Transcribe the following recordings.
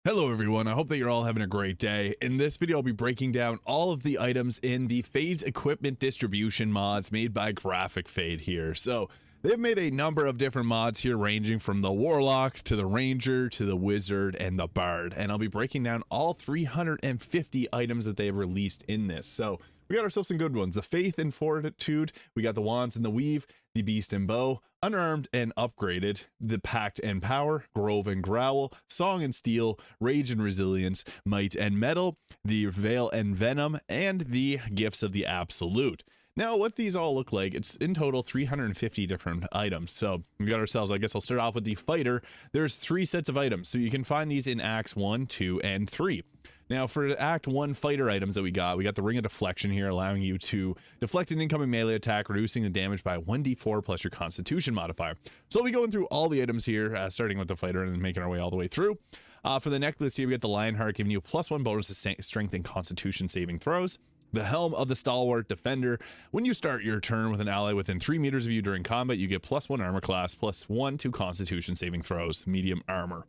Hello everyone, I hope that you're all having a great day. In this video, I'll be breaking down all of the items in the Fade's equipment distribution mods made by Graphic Fade here. So they've made a number of different mods here ranging from the Warlock to the Ranger to the Wizard and the Bard. And I'll be breaking down all 350 items that they've released in this. So we got ourselves some good ones. The Faith and Fortitude, we got the Wands and the Weave, the Beast and Bow, Unarmed and Upgraded, the Pact and Power, Grove and Growl, Song and Steel, Rage and Resilience, Might and Metal, the Veil and Venom, and the Gifts of the Absolute. Now, what these all look like, it's in total 350 different items. So we got ourselves, I guess I'll start off with the Fighter. There's 3 sets of items, so you can find these in Acts 1, 2, and 3. Now, for the Act 1 fighter items that we got the Ring of Deflection here, allowing you to deflect an incoming melee attack, reducing the damage by 1d4 plus your Constitution modifier. So we'll be going through all the items here, starting with the fighter and then making our way all the way through. For the necklace here, we got the Lionheart, giving you a +1 bonus to strength and Constitution saving throws. The Helm of the Stalwart Defender. When you start your turn with an ally within 3 meters of you during combat, you get +1 armor class, +1 to Constitution saving throws, medium armor.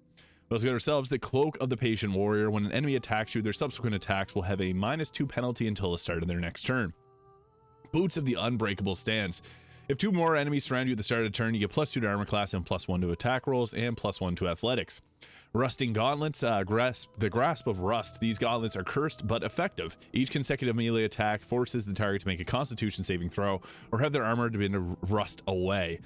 We also got ourselves the Cloak of the Patient Warrior. When an enemy attacks you, their subsequent attacks will have a -2 penalty until the start of their next turn. Boots of the Unbreakable Stance. If 2 more enemies surround you at the start of the turn, you get +2 to armor class and +1 to attack rolls and +1 to athletics. Rusting Gauntlets, the Grasp of Rust. These gauntlets are cursed but effective. Each consecutive melee attack forces the target to make a Constitution saving throw or have their armor to begin to rust away,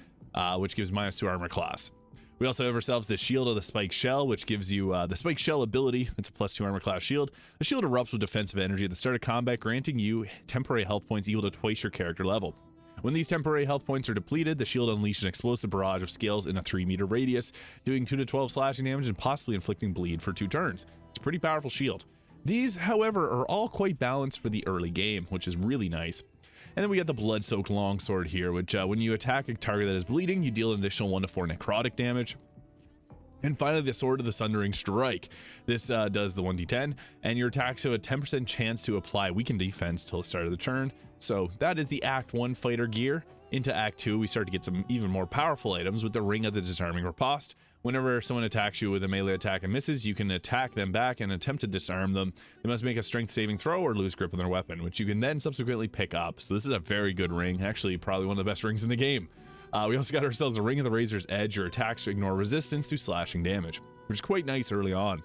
which gives -2 armor class. We also have ourselves the Shield of the Spike Shell, which gives you the Spike Shell ability. It's a +2 armor class shield. The shield erupts with defensive energy at the start of combat, granting you temporary health points equal to twice your character level. When these temporary health points are depleted, the shield unleashes an explosive barrage of scales in a 3-meter radius, doing 2 to 12 slashing damage and possibly inflicting bleed for 2 turns. It's a pretty powerful shield. These, however, are all quite balanced for the early game, which is really nice. And then we got the Blood-Soaked Longsword here, which when you attack a target that is bleeding, you deal an additional 1 to 4 necrotic damage. And finally, the Sword of the Sundering Strike. This does the 1d10, and your attacks have a 10% chance to apply weakened defense till the start of the turn. So that is the Act 1 fighter gear. Into Act 2, we start to get some even more powerful items with the Ring of the Disarming Riposte. Whenever someone attacks you with a melee attack and misses, you can attack them back and attempt to disarm them. They must make a strength saving throw or lose grip on their weapon, which you can then subsequently pick up. So this is a very good ring, actually probably one of the best rings in the game. We also got ourselves the Ring of the Razor's Edge. Your attacks ignore resistance to slashing damage, which is quite nice early on.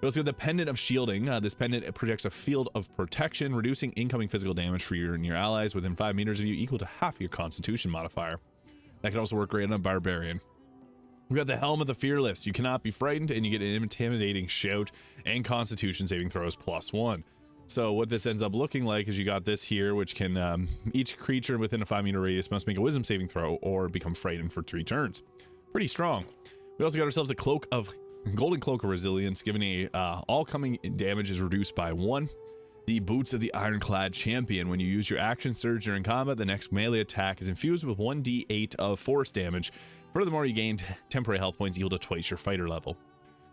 We also got the Pendant of Shielding. This pendant projects a field of protection, reducing incoming physical damage for you and your allies within 5 meters of you, equal to half your Constitution modifier. That can also work great on a Barbarian. We got the Helm of the Fearless. You cannot be frightened, and you get an intimidating shout and Constitution saving throws +1. So what this ends up looking like is you got this here, which can each creature within a 5-meter radius must make a Wisdom saving throw or become frightened for 3 turns. Pretty strong. We also got ourselves a Golden Cloak of Resilience, giving all coming damage is reduced by 1. The Boots of the Ironclad Champion. When you use your action surge during combat, the next melee attack is infused with 1d8 of force damage. Furthermore, you gain temporary health points equal to twice your fighter level.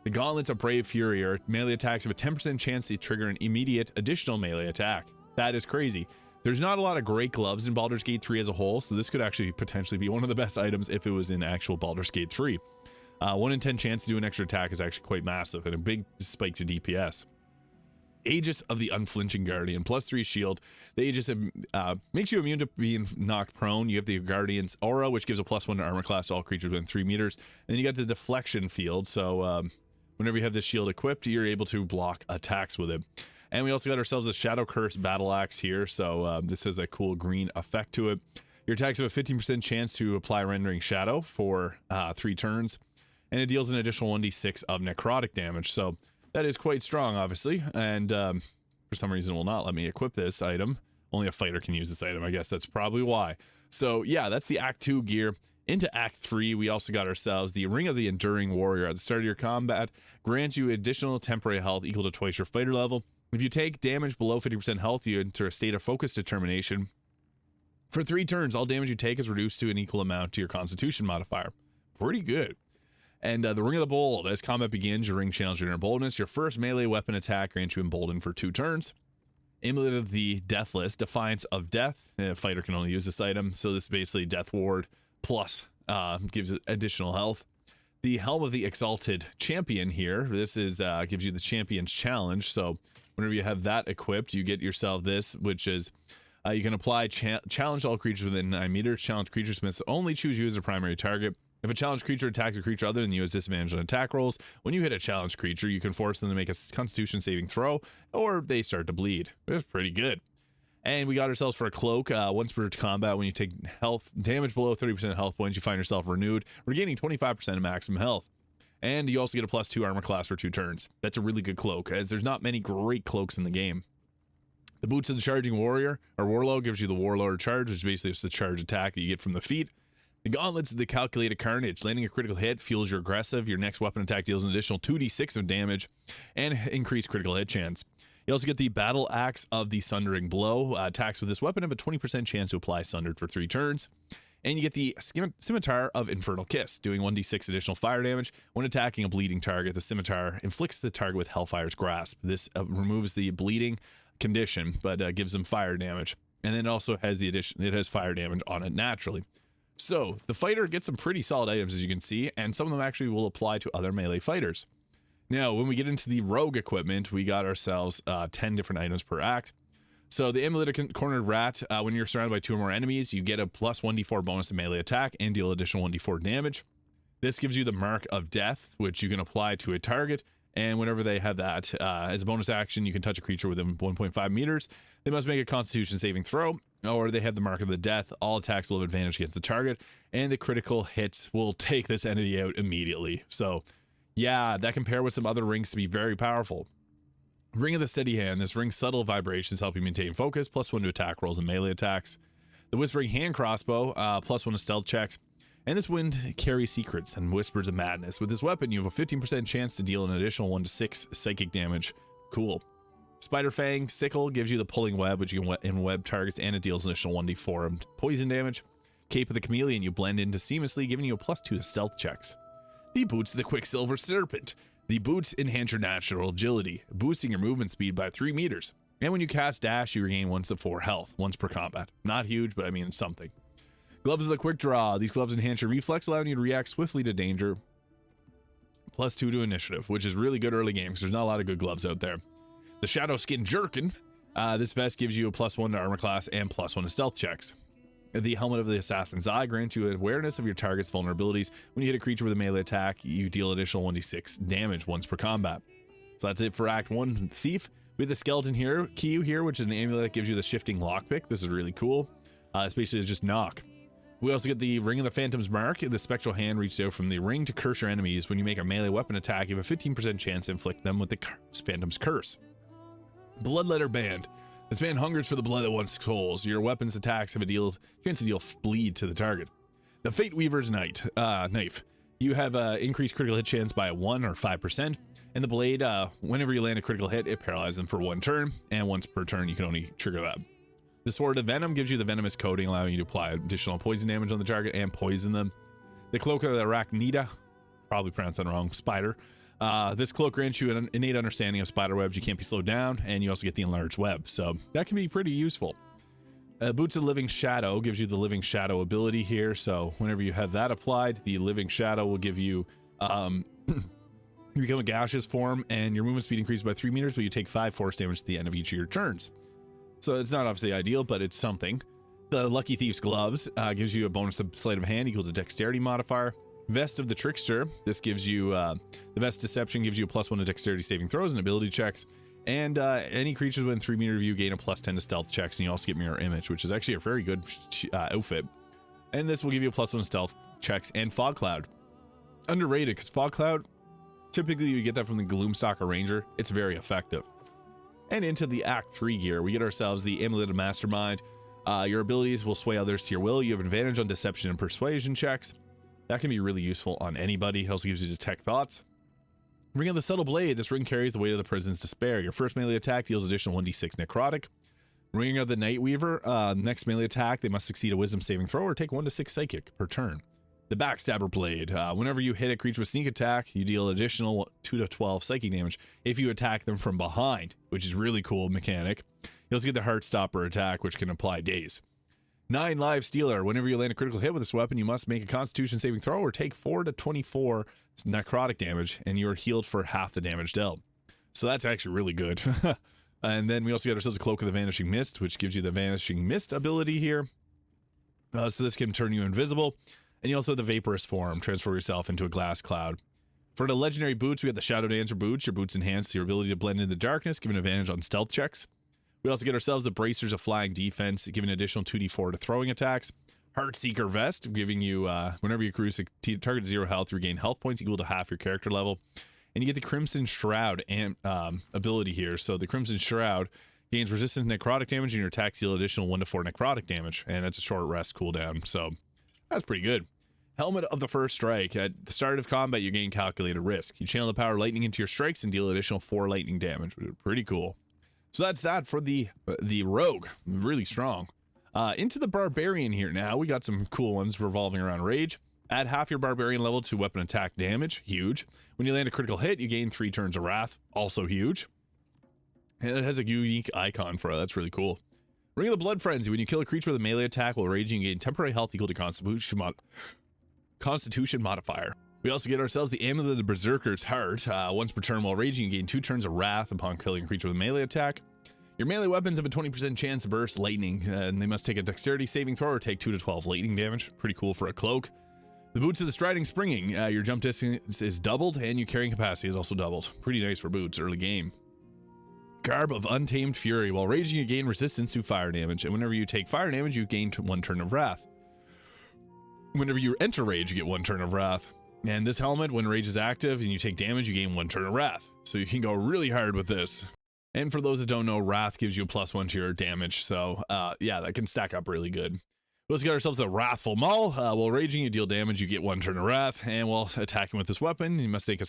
The Gauntlets of Brave Fury. Are melee attacks have a 10% chance to trigger an immediate additional melee attack. That is crazy. There's not a lot of great gloves in Baldur's Gate 3 as a whole, so this could actually potentially be one of the best items if it was in actual Baldur's Gate 3. 1 in 10 chance to do an extra attack is actually quite massive and a big spike to DPS. Aegis of the Unflinching Guardian, +3 shield. The Aegis makes you immune to being knocked prone. You have the Guardian's Aura, which gives a +1 to armor class to all creatures within 3 meters. And then you got the Deflection field, so whenever you have this shield equipped, you're able to block attacks with it. And we also got ourselves a Shadow Curse Battle Axe here, so this has a cool green effect to it. Your attacks have a 15% chance to apply Rendering Shadow for 3 turns, and it deals an additional 1d6 of necrotic damage. So that is quite strong, obviously, and for some reason will not let me equip this item. Only a fighter can use this item, I guess that's probably why. So yeah, that's the Act 2 gear. Into Act 3, we also got ourselves the Ring of the Enduring Warrior. At the start of your combat, grants you additional temporary health equal to twice your fighter level. If you take damage below 50% health, you enter a state of focus determination. For 3 turns, all damage you take is reduced to an equal amount to your Constitution modifier. Pretty good. And the Ring of the Bold. As combat begins, your ring challenges your inner boldness. Your first melee weapon attack grants you emboldened for 2 turns. Amulet of the Deathless. Defiance of Death. A fighter can only use this item, so this is basically Death Ward plus gives it additional health. The Helm of the Exalted Champion here. This is gives you the Champion's Challenge. So whenever you have that equipped, you get yourself this, which is you can apply challenge all creatures within 9 meters. Challenge creatures must only choose you as a primary target. If a challenged creature attacks a creature other than you, has disadvantage on attack rolls. When you hit a challenged creature, you can force them to make a Constitution saving throw, or they start to bleed. It's pretty good. And we got ourselves for a cloak. Once per combat, when you take health damage below 30% health points, you find yourself renewed, regaining 25% of maximum health. And you also get a +2 armor class for 2 turns. That's a really good cloak, as there's not many great cloaks in the game. The Boots of the Charging Warrior, or Warlock, gives you the Warlord charge, which is basically just the charge attack that you get from the feet. The Gauntlets of the Calculated Carnage. Landing a critical hit fuels your aggressive. Your next weapon attack deals an additional 2d6 of damage and increased critical hit chance. You also get the Battle Axe of the Sundering Blow. Attacks with this weapon have a 20% chance to apply Sundered for 3 turns. And you get the Scimitar of Infernal Kiss, doing 1d6 additional fire damage. When attacking a bleeding target, the Scimitar inflicts the target with Hellfire's Grasp. This removes the bleeding condition, but gives them fire damage. And then it also has the addition, it has fire damage on it naturally. So the fighter gets some pretty solid items, as you can see, and some of them actually will apply to other melee fighters. Now, when we get into the rogue equipment, we got ourselves 10 different items per act. So the Amuletic Cornered Rat, when you're surrounded by 2 or more enemies, you get a +1d4 bonus to melee attack and deal additional 1d4 damage. This gives you the Mark of Death, which you can apply to a target. And whenever they have that, as a bonus action, you can touch a creature within 1.5 meters. They must make a Constitution saving throw, or they have the Mark of the Death. All attacks will have advantage against the target, and the critical hits will take this entity out immediately. So, yeah, that can pair with some other rings to be very powerful. Ring of the Steady Hand. This ring's subtle vibrations help you maintain focus, +1 to attack rolls and melee attacks. The Whispering Hand Crossbow, +1 to stealth checks. And this wind carries secrets and whispers of madness. With this weapon, you have a 15% chance to deal an additional 1 to 6 psychic damage. Cool. Spider Fang Sickle gives you the Pulling Web, which you can web targets, and it deals an additional 1d4 poison damage. Cape of the Chameleon, you blend into seamlessly, giving you a +2 to stealth checks. The Boots of the Quicksilver Serpent. The boots enhance your natural agility, boosting your movement speed by 3 meters. And when you cast Dash, you regain 1 to 4 health, once per combat. Not huge, but I mean, it's something. Gloves of the Quick Draw. These gloves enhance your reflex, allowing you to react swiftly to danger. +2 to initiative, which is really good early game because there's not a lot of good gloves out there. The Shadow Skin Jerkin. This vest gives you a +1 to armor class and +1 to stealth checks. The Helmet of the Assassin's Eye grants you awareness of your target's vulnerabilities. When you hit a creature with a melee attack, you deal additional 1d6 damage once per combat. So that's it for Act 1, Thief. We have the Skeleton Key here, which is an amulet that gives you the Shifting Lockpick. This is really cool. It's basically just knock. We also get the Ring of the Phantom's Mark. The spectral hand reaches out from the ring to curse your enemies. When you make a melee weapon attack, you have a 15% chance to inflict them with the Phantom's Curse. Bloodletter Band. This band hungers for the blood that wants souls. Your weapon's attacks have a chance to deal bleed to the target. The Fate Weaver's Knife. You have increased critical hit chance by 1 or 5%. And the blade, whenever you land a critical hit, it paralyzes them for 1 turn. And once per turn, you can only trigger that. The Sword of Venom gives you the venomous coating, allowing you to apply additional poison damage on the target and poison them. The Cloak of the Arachnida, probably pronounced that wrong, spider. This cloak grants you an innate understanding of spider webs. You can't be slowed down, and you also get the enlarged web, so that can be pretty useful. Boots of Living Shadow gives you the Living Shadow ability here, so whenever you have that applied, the Living Shadow will give you you become a gaseous form, and your movement speed increases by 3 meters, but you take 5 force damage at the end of each of your turns. So it's not obviously ideal, but it's something. The Lucky Thief's Gloves gives you a bonus of sleight of hand equal to dexterity modifier. Vest of the Trickster. This gives you, the Vest Deception gives you a +1 to dexterity saving throws and ability checks. And any creatures within 3 meter of you gain a +10 to stealth checks, and you also get Mirror Image, which is actually a very good outfit. And this will give you a +1 to stealth checks. And Fog Cloud. Underrated, because Fog Cloud, typically you get that from the Gloomstalker Ranger. It's very effective. And into the Act 3 gear, we get ourselves the Amulet of Mastermind. Your abilities will sway others to your will. You have an advantage on deception and persuasion checks. That can be really useful on anybody. It also gives you Detect Thoughts. Ring of the Subtle Blade. This ring carries the weight of the prison's despair. Your first melee attack deals additional 1d6 necrotic. Ring of the Night Weaver. Next melee attack, they must succeed a wisdom saving throw or take 1 to 6 psychic per turn. The Backstabber Blade. Whenever you hit a creature with sneak attack, you deal additional 2 to 12 psychic damage if you attack them from behind, which is really cool mechanic. You also get the Heartstopper attack, which can apply daze. 9 Live Stealer. Whenever you land a critical hit with this weapon, you must make a Constitution saving throw or take 4 to 24 necrotic damage, and you're healed for half the damage dealt. So that's actually really good. And then we also got ourselves a Cloak of the Vanishing Mist, which gives you the Vanishing Mist ability here. So this can turn you invisible. And you also have the Vaporous form, transform yourself into a glass cloud. For the legendary boots, we have the Shadow Dancer boots. Your boots enhance your ability to blend in the darkness, giving an advantage on stealth checks. We also get ourselves the Bracers of Flying Defense, giving an additional 2d4 to throwing attacks. Heartseeker Vest, giving you, whenever you cruise a target 0 health, you regain health points equal to half your character level. And you get the Crimson Shroud ability here. So the Crimson Shroud gains resistance to necrotic damage, and your attacks deal additional 1 to 4 necrotic damage. And that's a short rest cooldown. So that's pretty good. Helmet of the First Strike. At the start of combat, you gain calculated risk. You channel the power of lightning into your strikes and deal additional 4 lightning damage, which is pretty cool. So that's that for the Rogue. Really strong. Into the Barbarian here now. We got some cool ones revolving around Rage. Add half your Barbarian level to weapon attack damage. Huge. When you land a critical hit, you gain 3 turns of Wrath. Also huge. And it has a unique icon for it. That's really cool. Ring of the Blood Frenzy. When you kill a creature with a melee attack while raging, you gain temporary health equal to Constitution modifier. We also get ourselves the Amulet of the Berserker's Heart. Once per turn while raging, you gain 2 turns of Wrath upon killing a creature with a melee attack. Your melee weapons have a 20% chance to burst lightning, and they must take a dexterity saving throw or take 2 to 12 lightning damage. Pretty cool for a cloak. The Boots of the Striding Springing. Your jump distance is doubled, and your carrying capacity is also doubled. Pretty nice for boots early game. Garb of Untamed Fury. While raging, you gain resistance to fire damage, and whenever you take fire damage, you gain 1 turn of Wrath. Whenever you enter rage, you get 1 turn of Wrath. And this helmet, when rage is active and you take damage, you gain 1 turn of Wrath. So you can go really hard with this. And for those that don't know, Wrath gives you a +1 to your damage. So yeah, that can stack up really good. We also got ourselves the Wrathful Maul. While raging, you deal damage, you get 1 turn of Wrath. And while attacking with this weapon, you must make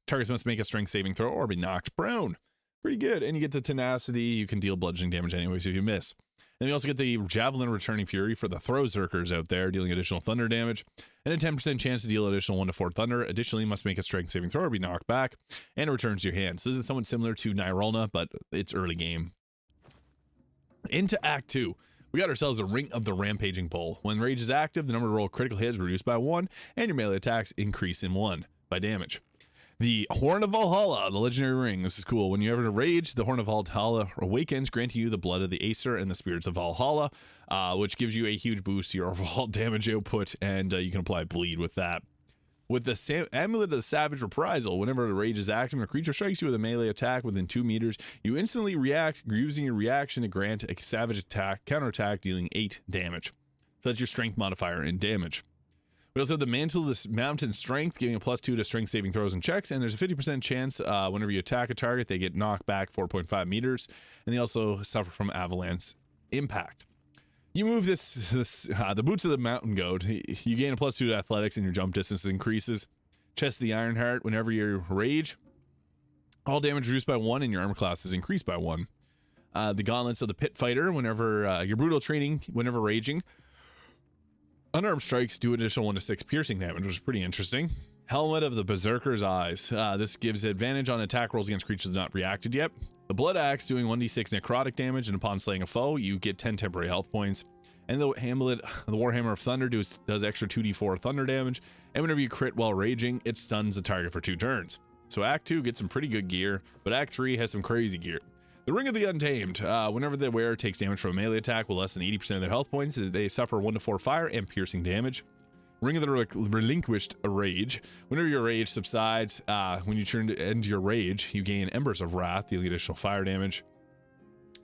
targets must make a strength saving throw or be knocked prone. Pretty good. And you get the Tenacity. You can deal bludgeoning damage anyways if you miss. And we also get the Javelin Returning Fury for the Throw Zerkers out there, dealing additional thunder damage, and a 10% chance to deal additional 1 to 4 thunder. Additionally, you must make a strength saving throw or be knocked back, and it returns to your hand. So this is somewhat similar to Nyrulna, but it's early game. Into Act 2. We got ourselves a Ring of the Rampaging Bull. When Rage is active, the number to roll critical hits is reduced by 1, and your melee attacks increase in 1 by damage. The Horn of Valhalla, the legendary ring. This is cool. When you ever rage, the Horn of Valhalla awakens, granting you the blood of the Acer and the spirits of Valhalla, which gives you a huge boost to your overall damage output, and you can apply bleed with that. With the Amulet of the Savage Reprisal, whenever the rage is active and a creature strikes you with a melee attack within 2 meters, you instantly react, using your reaction to grant a savage attack, counterattack, dealing 8 damage. So that's your strength modifier in damage. We also have the Mantle of the Mountain Strength, giving a +2 to strength saving throws and checks, and there's a 50% chance whenever you attack a target, they get knocked back 4.5 meters, and they also suffer from avalanche impact. You move the Boots of the Mountain Goat, you gain a +2 to athletics, and your jump distance increases. Chest of the Ironheart, whenever you rage, all damage reduced by 1, and your armor class is increased by 1. The Gauntlets of the Pit Fighter, whenever your brutal training, whenever raging, unarmed strikes do additional 1 to 6 piercing damage, which is pretty interesting. Helmet of the Berserker's Eyes. This gives advantage on attack rolls against creatures not reacted yet. The Blood Axe doing 1d6 necrotic damage, and upon slaying a foe, you get 10 temporary health points. And the Amulet, the Warhammer of Thunder does extra 2d4 thunder damage, and whenever you crit while raging, it stuns the target for 2 turns. So Act 2 gets some pretty good gear, but Act 3 has some crazy gear. The Ring of the Untamed. Whenever the wearer takes damage from a melee attack with less than 80% of their health points, they suffer 1 to 4 fire and piercing damage. Ring of the Relinquished Rage. Whenever your rage subsides, when you turn to end your rage, you gain Embers of Wrath, dealing additional fire damage.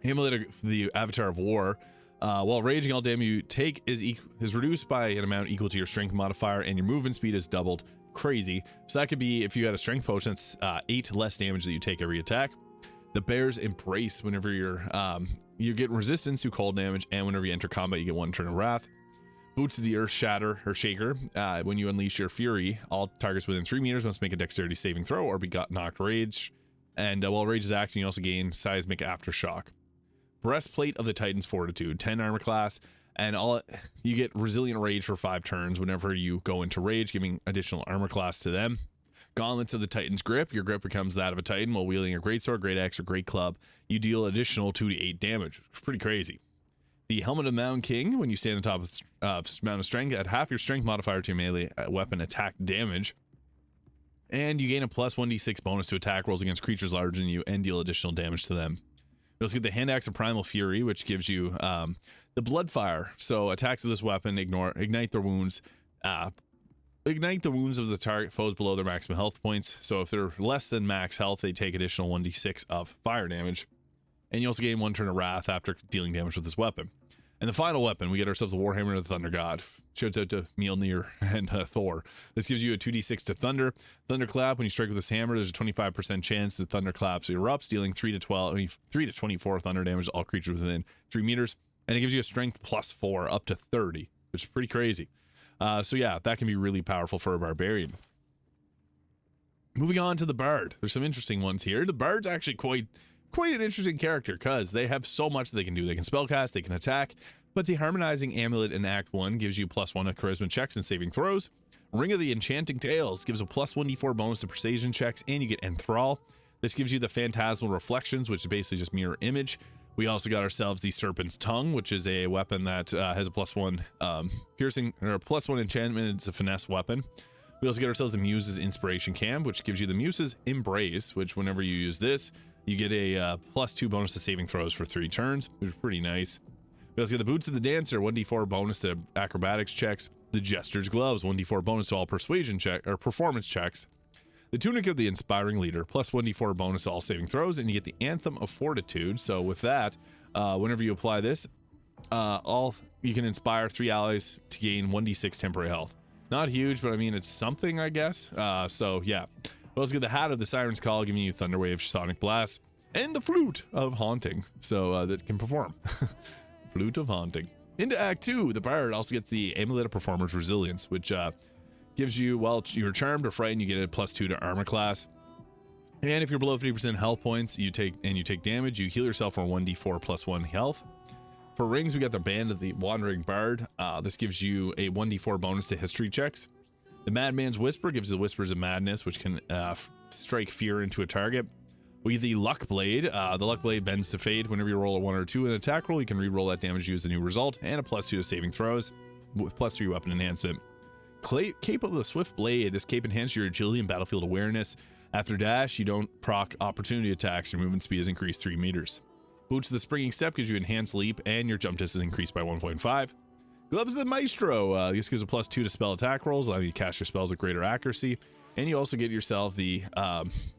Amulet of the Avatar of War. While raging, all damage you take is reduced by an amount equal to your strength modifier, and your movement speed is doubled. Crazy. So that could be, if you had a strength potion, that's 8 less damage that you take every attack. The Bear's Embrace. Whenever you get resistance to cold damage, and whenever you enter combat, you get 1 turn of Wrath. Boots of the Earth Shaker. When you unleash your fury, all targets within 3 meters must make a dexterity saving throw or be knocked rage. And while rage is acting, you also gain seismic aftershock. Breastplate of the Titan's Fortitude, 10 armor class, and you get resilient rage for 5 turns whenever you go into rage, giving additional armor class to them. Gauntlets of the Titan's Grip. Your grip becomes that of a Titan while wielding a greatsword, great axe, or great club. You deal additional 2 to 8 damage. It's pretty crazy. The Helmet of Mountain King. When you stand on top of Mountain of Strength, add half your strength modifier to your melee weapon attack damage. And you gain a plus 1d6 bonus to attack rolls against creatures larger than you and deal additional damage to them. You also get the Hand Axe of Primal Fury, which gives you the Bloodfire. So attacks with this weapon ignite their wounds. Ignite the wounds of the target foes below their maximum health points. So if they're less than max health, they take additional 1d6 of fire damage. And you also gain 1 turn of wrath after dealing damage with this weapon. And the final weapon, we get ourselves a Warhammer of the Thunder God. Shouts out to Mjolnir and Thor. This gives you a 2d6 to Thunder. Thunderclap, when you strike with this hammer, there's a 25% chance that Thunderclaps erupts, dealing 3 to 24 thunder damage to all creatures within 3 meters. And it gives you a strength +4 up to 30, which is pretty crazy. So yeah, that can be really powerful for a Barbarian. Moving on to the Bard. There's some interesting ones here. The Bard's actually quite an interesting character because they have so much that they can do. They can spellcast, they can attack, but the Harmonizing Amulet in Act 1 gives you +1 to charisma checks and saving throws. Ring of the Enchanting Tales gives a +1d4 bonus to persuasion checks, and you get Enthrall. This gives you the Phantasmal Reflections, which is basically just mirror image. We also got ourselves the Serpent's Tongue, which is a weapon that has a +1 piercing, or a +1 enchantment. It's a finesse weapon. We also get ourselves the Muse's Inspiration Cam, which gives you the Muse's Embrace, which whenever you use this, you get a +2 bonus to saving throws for 3 turns, which is pretty nice. We also get the Boots of the Dancer, 1d4 bonus to acrobatics checks. The Jester's Gloves, 1d4 bonus to all persuasion check or performance checks. The Tunic of the Inspiring Leader, +1d4 bonus to all saving throws, and you get the Anthem of Fortitude. So with that, whenever you apply this, you can inspire 3 allies to gain 1d6 temporary health. Not huge, but I mean it's something, I guess. So yeah. We also get the Hat of the Siren's Call, giving you Thunderwave, Sonic Blast, and the Flute of Haunting, so that can perform. Flute of Haunting. Into Act 2, the Bard also gets the Amulet of Performer's Resilience, which gives you, while you're charmed or frightened, you get a +2 to armor class. And if you're below 50% health points, you take damage, you heal yourself for 1d4 +1 health. For rings, we got the Band of the Wandering Bard. This gives you a 1d4 bonus to history checks. The Madman's Whisper gives the Whispers of Madness, which can strike fear into a target. We get the Luck Blade. The Luck Blade bends to fade. Whenever you roll a 1 or 2 in an attack roll, you can re-roll that damage to use the new result, and a +2 to saving throws with +3 weapon enhancement. Cape of the Swift Blade. This cape enhances your agility and battlefield awareness. After dash, you don't proc opportunity attacks. Your movement speed is increased 3 meters. Boots of the Springing Step gives you enhanced leap, and your jump distance is increased by 1.5. Gloves of the Maestro. This gives a +2 to spell attack rolls, allowing you to cast your spells with greater accuracy. And you also get yourself the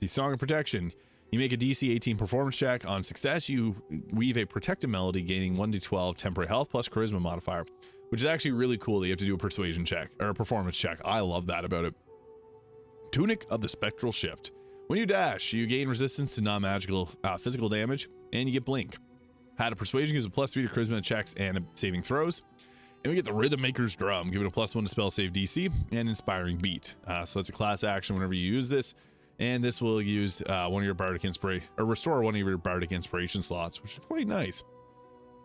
Song of Protection. You make a DC 18 performance check. On success, you weave a protective melody, gaining 1 to 12 temporary health plus charisma modifier, which is actually really cool that you have to do a persuasion check or a performance check. I love that about it. Tunic of the Spectral Shift. When you dash, you gain resistance to non-magical physical damage, and you get blink. Hat of Persuasion gives a +3 to charisma checks and saving throws. And we get the Rhythm Maker's Drum, give it a +1 to spell save DC, and Inspiring Beat. So it's a class action whenever you use this, and this will use one of your bardic inspiration, or restore one of your bardic inspiration slots, which is quite nice.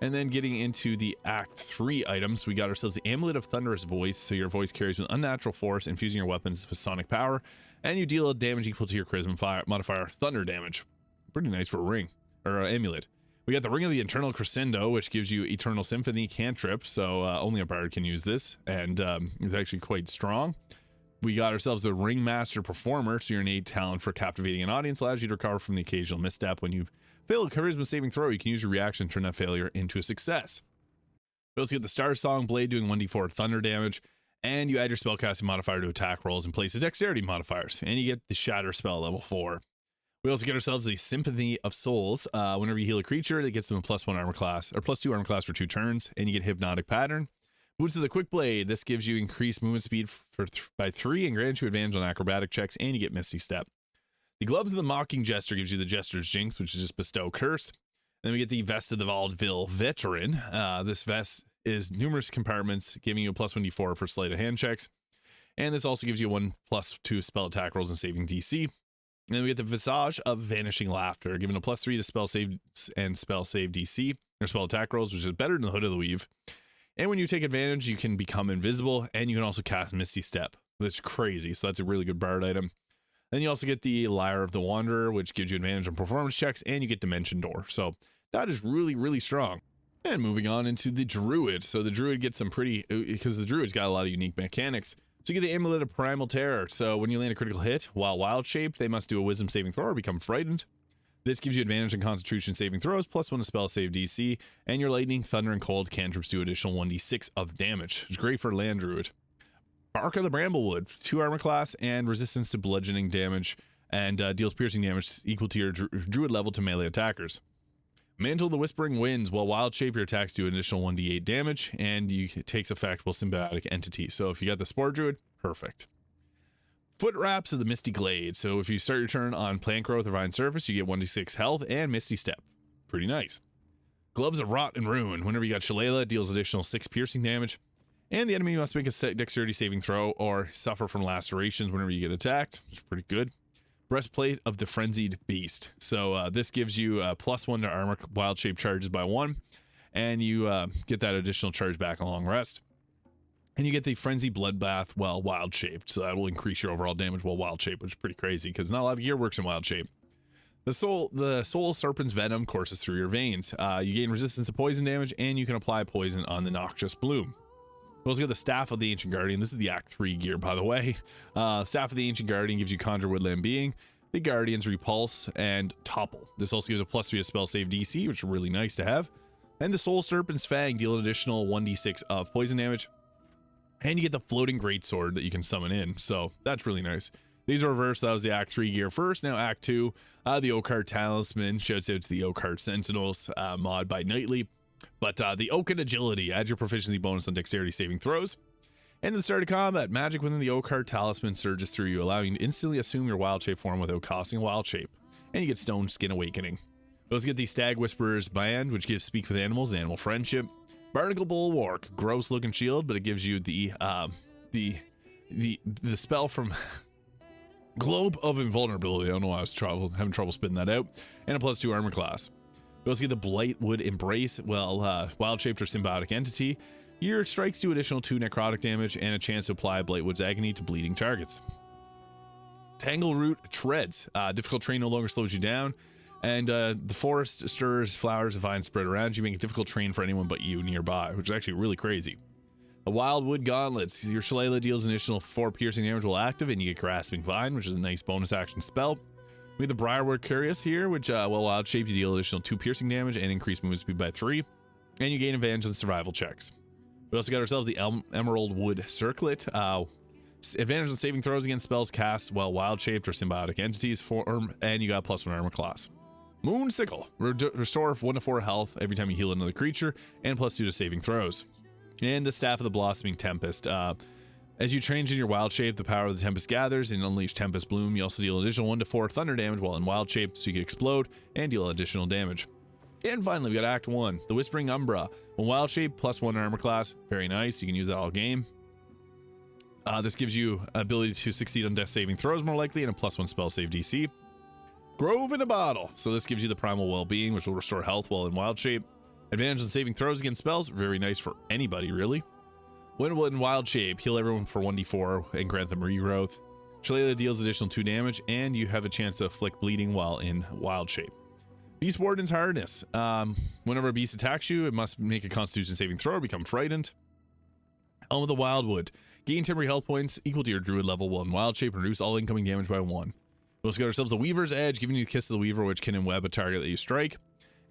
And then getting into the Act 3 items, we got ourselves the Amulet of Thunderous Voice. So your voice carries with unnatural force, infusing your weapons with sonic power, and you deal damage equal to your charisma modifier, thunder damage. Pretty nice for a ring or amulet. We got the Ring of the Eternal Crescendo, which gives you Eternal Symphony cantrip, so only a bard can use this, and it's actually quite strong. We got ourselves the Ringmaster Performer, so your innate talent for captivating an audience allows you to recover from the occasional misstep. When you fail a charisma saving throw, you can use your reaction to turn that failure into a success. We also get the Star Song Blade doing 1d4 thunder damage, and you add your spellcasting modifier to attack rolls in place of dexterity modifiers, and you get the Shatter spell level 4. We also get ourselves the Symphony of Souls. Whenever you heal a creature, that gets them a +1 armor class, or +2 armor class for 2 turns, and you get Hypnotic Pattern. Boots of the Quick Blade. This gives you increased movement speed by 3 and grants you advantage on acrobatic checks, and you get Misty Step. The Gloves of the Mocking Jester gives you the Jester's Jinx, which is just Bestow Curse. And then we get the Vest of the Vaudeville Veteran. This vest is numerous compartments, giving you a +1d4 for sleight of hand checks. And this also gives you 1 +2 spell attack rolls and saving DC. And then we get the Visage of Vanishing Laughter, giving a +3 to spell save and spell save DC, or spell attack rolls, which is better than the Hood of the Weave. And when you take advantage, you can become invisible, and you can also cast Misty Step. That's crazy, so that's a really good bard item. Then you also get the Lyre of the Wanderer, which gives you advantage on performance checks, and you get Dimension Door. So that is really, really strong. And moving on into the Druid. So the Druid gets some pretty, because the Druid's got a lot of unique mechanics. So you get the Amulet of Primal Terror. So when you land a critical hit while wild shaped, they must do a Wisdom saving throw or become frightened. This gives you advantage in Constitution saving throws, +1 to spell save DC, and your Lightning, Thunder, and Cold cantrips do additional 1d6 of damage. It's great for Land Druid. Bark of the Bramblewood, 2 armor class and resistance to bludgeoning damage, and deals piercing damage equal to your Druid level to melee attackers. Mantle of the Whispering Winds, while wild shape, your attacks do an additional 1d8 damage, and it takes effect while symbiotic entity. So if you got the Spore Druid, perfect. Foot Wraps of the Misty Glade. So if you start your turn on Plant Growth or Vine Surface, you get 1d6 health and Misty Step. Pretty nice. Gloves of Rot and Ruin. Whenever you got Shillelagh, deals additional 6 piercing damage. And the enemy must make a dexterity saving throw or suffer from lacerations whenever you get attacked. It's pretty good. Breastplate of the Frenzied Beast. So this gives you +1 to armor wild shape charges by 1. And you get that additional charge back on long rest. And you get the Frenzy Bloodbath while wild shaped, so that will increase your overall damage while wild shaped, which is pretty crazy because not a lot of gear works in wild shape. The Soul Serpent's Venom courses through your veins. You gain resistance to poison damage, and you can apply poison on the Noxious Bloom. You also get the Staff of the Ancient Guardian. This is the Act 3 gear, by the way. Staff of the Ancient Guardian gives you Conjure Woodland Being, the Guardian's Repulse, and Topple. This also gives a +3 to spell save DC, which is really nice to have. And the Soul Serpent's Fang deal an additional 1d6 of poison damage. And you get the Floating Greatsword that you can summon in, so that's really nice. These are reversed. That was the Act 3 gear first. Now Act 2, the Oakheart Talisman. Shouts out to the Oakheart Sentinels mod by Nightly. But the Oaken Agility, add your proficiency bonus on dexterity saving throws. And at the start of combat, magic within the Oakheart Talisman surges through you, allowing you to instantly assume your wild shape form without costing a wild shape. And you get Stone Skin Awakening. You also get the Stag Whisperer's Band, which gives Speak with Animals and Animal Friendship. Barnacle Bulwark, gross looking shield, but it gives you the spell from Globe of Invulnerability. I don't know why I was having trouble spitting that out. And a +2 armor class. You also get the Blightwood Embrace. Well, wild shaped or symbiotic entity. Your strikes do additional 2 necrotic damage and a chance to apply Blightwood's Agony to bleeding targets. Tangleroot Treads. Difficult terrain no longer slows you down. And the forest stirs flowers and vines spread around you, making it difficult terrain for anyone but you nearby, which is actually really crazy. The Wildwood Gauntlets. Your Shillelagh deals an additional 4 piercing damage while active, and you get Grasping Vine, which is a nice bonus action spell. We have the Briarwood Curious here, which, while wild shape, you deal additional 2 piercing damage and increase movement speed by 3, and you gain advantage on survival checks. We also got ourselves the Emerald Wood Circlet. Advantage on saving throws against spells cast while wild shaped or symbiotic entities form, and you got +1 armor class. Moon Sickle. Restore 1 to 4 health every time you heal another creature, and +2 to saving throws. And the Staff of the Blossoming Tempest. As you change in your wild shape, the power of the Tempest gathers and unleash Tempest Bloom. You also deal additional 1 to 4 thunder damage while in wild shape, so you can explode and deal additional damage. And finally, we got Act 1, the Whispering Umbra. When wild shape, +1 armor class. Very nice. You can use that all game. This gives you ability to succeed on death saving throws more likely, and a +1 spell save DC. Grove in a Bottle. So this gives you the Primal Well-Being, which will restore health while in wild shape. Advantage on saving throws against spells. Very nice for anybody, really. When in wild shape, heal everyone for 1d4 and grant them regrowth. Shillelagh deals additional 2 damage, and you have a chance to afflict bleeding while in wild shape. Beast Warden's Hardness. Whenever a beast attacks you, it must make a Constitution saving throw or become frightened. Helm of the Wildwood. Gain temporary health points equal to your Druid level while in wild shape and reduce all incoming damage by 1. We also got ourselves the Weaver's Edge, giving you the Kiss of the Weaver, which can enweb a target that you strike.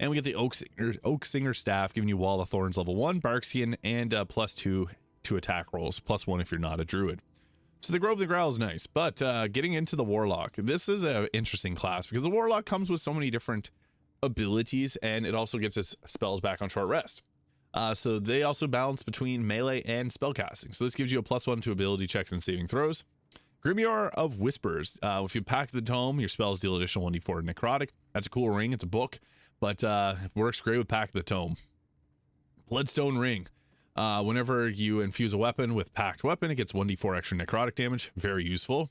And we get the Oak Singer Staff, giving you Wall of Thorns level 1, Barkskin, and +2 to attack rolls, +1 if you're not a Druid. So the Grove of the Growl is nice, but getting into the Warlock, this is an interesting class because the Warlock comes with so many different abilities, and it also gets its spells back on short rest. So they also balance between melee and spellcasting. So this gives you a +1 to ability checks and saving throws. Grimoire of Whispers. If you Pact the Tome, your spells deal additional 1d4 necrotic. That's a cool ring. It's a book, but it works great with Pact the Tome. Bloodstone Ring. Whenever you infuse a weapon with Pact Weapon, it gets 1d4 extra necrotic damage. Very useful.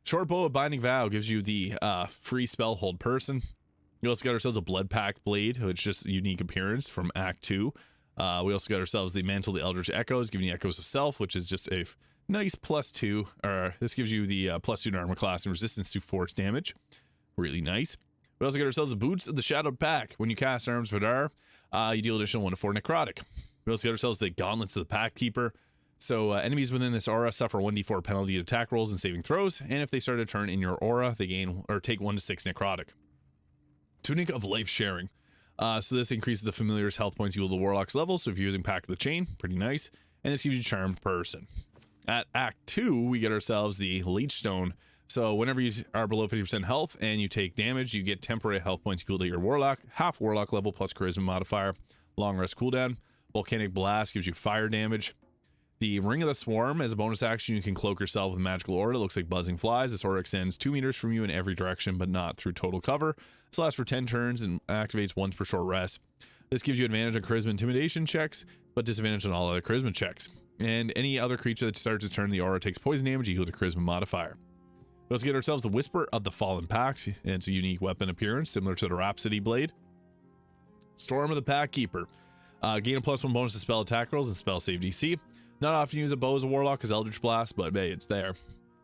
Short Bow of Binding Vow gives you the free spell Hold Person. We also got ourselves a Blood Pact Blade, which is just a unique appearance from Act 2. We also got ourselves the Mantle of the Eldritch Echoes, giving you Echoes of Self, which is just a nice +2, or this gives you the +2 to armor class and resistance to force damage. Really nice. We also got ourselves the Boots of the Shadowed Pack. When you cast Arms Vidar, you deal additional 1 to 4 necrotic. We also got ourselves the Gauntlets of the Pact Keeper. So enemies within this aura suffer 1d4 penalty to attack rolls and saving throws, and if they start a turn in your aura, they gain or take 1 to 6 necrotic. Tunic of Life Sharing. So this increases the familiar's health points equal to the Warlock's level, so if you're using Pact of the Chain, pretty nice. And this gives you Charmed Person. At Act 2, we get ourselves the Leechstone. So whenever you are below 50% health and you take damage, you get temporary health points equal to your Warlock, half Warlock level plus Charisma modifier, long rest cooldown. Volcanic Blast gives you fire damage. The Ring of the Swarm, as a bonus action, you can cloak yourself with magical aura that looks like buzzing flies. This aura extends 2 meters from you in every direction, but not through total cover. This lasts for 10 turns and activates once per short rest. This gives you advantage on Charisma Intimidation checks, but disadvantage on all other Charisma checks. And any other creature that starts its turn, the aura takes poison damage equal to Charisma modifier. We also get ourselves the Whisper of the Fallen Pact, and it's a unique weapon appearance, similar to the Rhapsody Blade. Storm of the Pact Keeper. Gain a +1 bonus to spell attack rolls and spell save DC. Not often use a bow as a warlock as Eldritch Blast, but hey, it's there.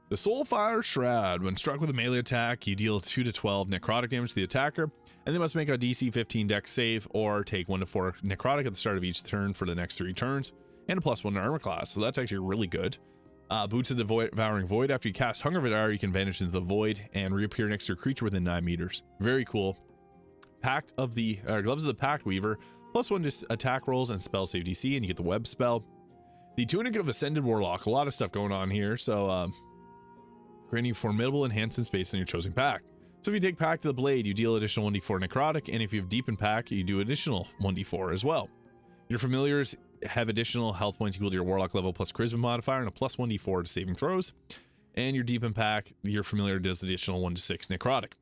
The Soulfire Shroud. When struck with a melee attack, you deal 2 to 12 necrotic damage to the attacker, and they must make a DC 15 dex save or take 1 to 4 necrotic at the start of each turn for the next 3 turns, and a +1 to armor class, so that's actually really good. Boots of the Devouring Void. After you cast Hunger Vidar, you can vanish into the void and reappear next to a creature within 9 meters. Very cool. Pact of the Gloves of the Pact Weaver. +1 to attack rolls and spell save DC, and you get the Web spell. The Tunic of Ascended Warlock. A lot of stuff going on here. So, granting formidable enhancements based on your chosen pact. So if you take Pact of the Blade, you deal additional 1d4 necrotic, and if you have Deepen Pact, you do additional 1d4 as well. Your familiars have additional health points equal to your Warlock level plus Charisma modifier and a +1d4 to saving throws. And your Deepen Pact, your familiar does additional 1 to 6 necrotic.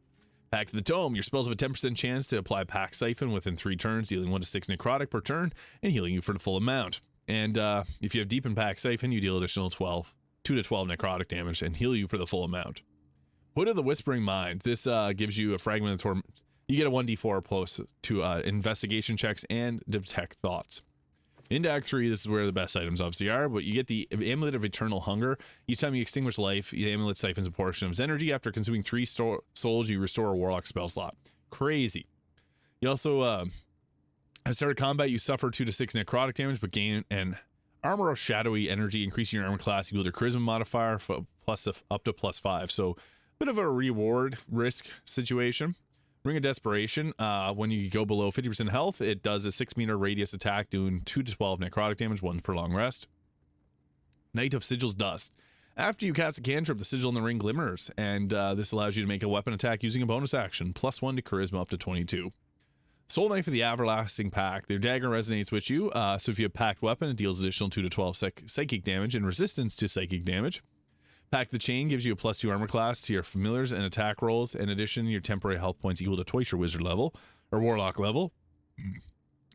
Pact of the Tome. Your spells have a 10% chance to apply Pact Siphon within 3 turns, dealing 1 to 6 necrotic per turn and healing you for the full amount. And if you have Deepen Pact Siphon, you deal additional 2 to 12 necrotic damage and heal you for the full amount. Hood of the Whispering Mind. This gives you a fragment of torment. You get a 1d4 plus to investigation checks and detect thoughts. Into Act 3, this is where the best items obviously are, but you get the Amulet of Eternal Hunger. Each time you extinguish life, the amulet siphons a portion of its energy. After consuming 3 souls, you restore a Warlock spell slot. Crazy. You also, at the start of combat, you suffer 2 to 6 necrotic damage, but gain an Armor of Shadowy Energy, increasing your armor class equal to Charisma modifier for up to +5. So, bit of a reward risk situation. Ring of Desperation. When you go below 50% health, it does a 6-meter radius attack, doing 2 to 12 necrotic damage, once per long rest. Knight of Sigil's Dust. After you cast a cantrip, the sigil in the ring glimmers, and this allows you to make a weapon attack using a bonus action, +1 to Charisma up to 22. Soul Knife of the Everlasting Pact. Their dagger resonates with you, so if you have Pact Weapon, it deals additional 2 to 12 psychic damage and resistance to psychic damage. Pact the Chain gives you a +2 armor class to your familiars and attack rolls. In addition, your temporary health points equal to twice your wizard level or warlock level.